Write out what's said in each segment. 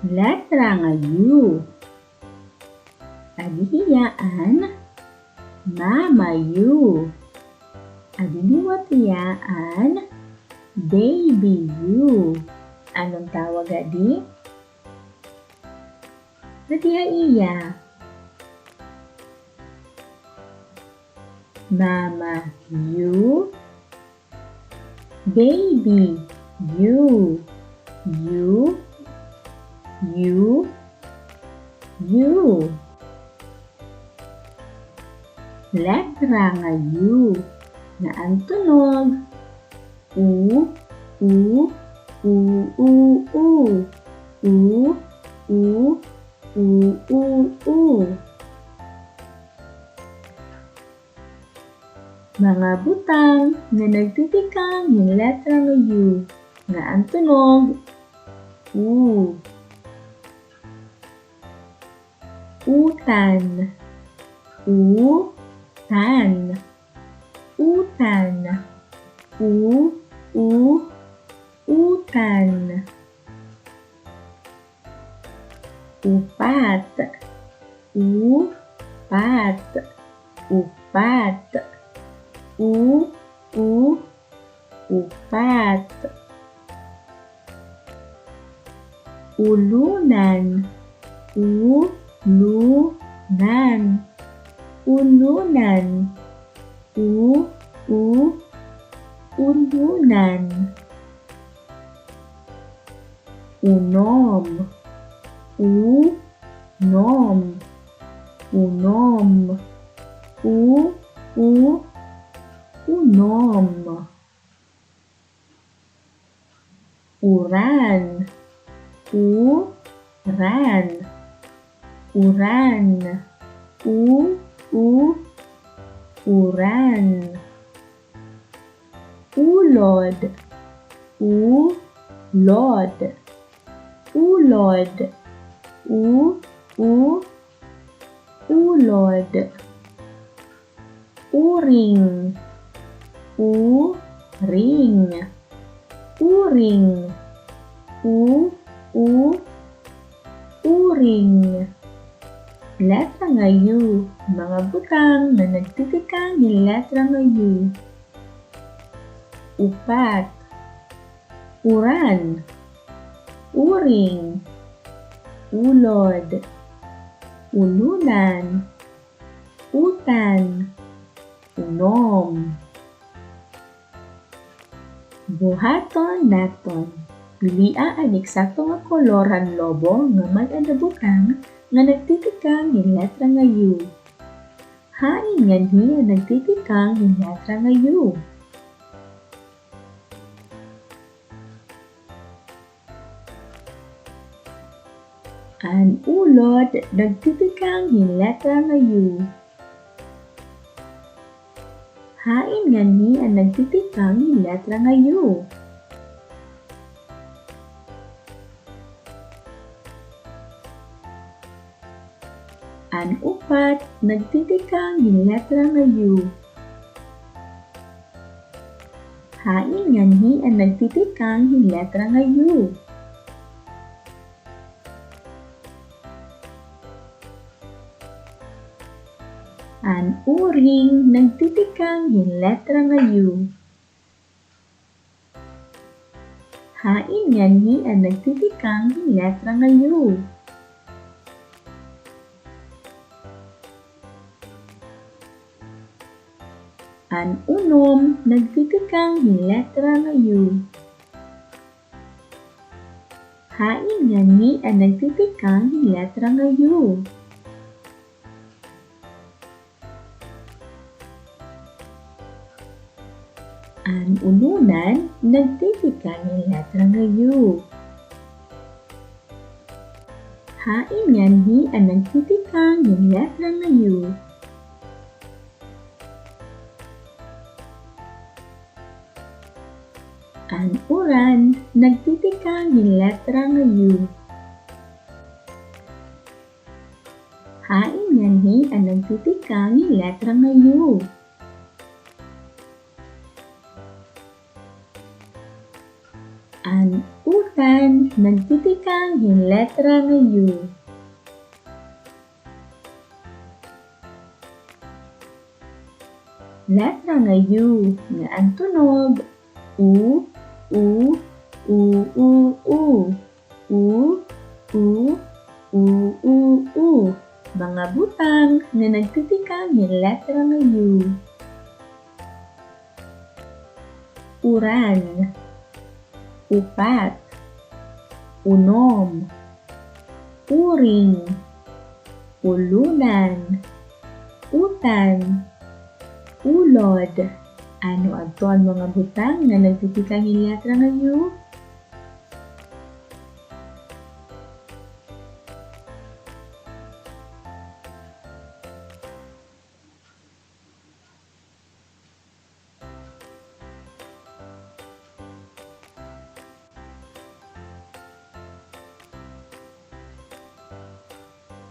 Letra nga U. Adihiyaan Mama U. Adiniwatiyaan Baby U. Anong tawag adi? Adihaiya Mama U. Baby U. U. U. U. Letra nga U na ang tunog U. U. U. U. U. U. U. U. U. U. Mga butang na nagtitikang yung letra ng U na ang tunog U. Utan. Utan. Utan. U. U. Utan. Upat. Upat. Upat. U. U. Upat. Ulunan. Ulunan. Ulunan. U. U. Ulunan. Unom. Unom. Unom. U. U. Unom. Uran. Uran. Uran. U. U. Uran. Ulod. Ulod. Ulod. U. U. Ulod. Uring. Uring. Uring. U. U. Uring. Letra nga U. Mga butang na nagtitikang yung letra nga U. Upat. Uran. Uring. Ulod. Ulunan. Utan. Unom. Buhaton naton. Pilia ang eksakto nga koloran lobo nga mag-adabutang nga nagtitikang yung letra nga U. Hain nga niya nagtitikang yung letra nga U. Ang ulod nagtitikang yung letra nga U. Hain nga niya nagtitikang yung letra nga U. Ang upat nagtitikang yung letra nga U. Hain nga niya nagtitikang yung letra nga U. Ang uring nagtitikang yung letra nga U. Hain nga niya nagtitikang yung letra nga U. Ang unom nagtitikang yung letra nga U. Hain nga niya nagtitikang yung letra nga U. Ang ulunan nagtitikang yung letra nga U. Hain nga niya nagtitikang yung letra nga U. Ang uran nagtitikang yung letra nga U. Hain nga niya nagtitikang yung letra nga U. Ang Utan, nagtitikang yung letra ng U. Letra ng U nga ang tunog U, U, U, U, U. U, U, U, U, U. Mga butang na nagtitikang yung letra ng U. Uran, upat, unom, uring, ulunan, utan, ulod. Ano adto ang mga butang na nagtitikang yung letra ng U?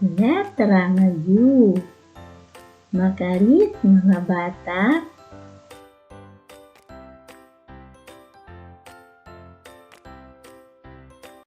Letra ng U. Makarit mga bata,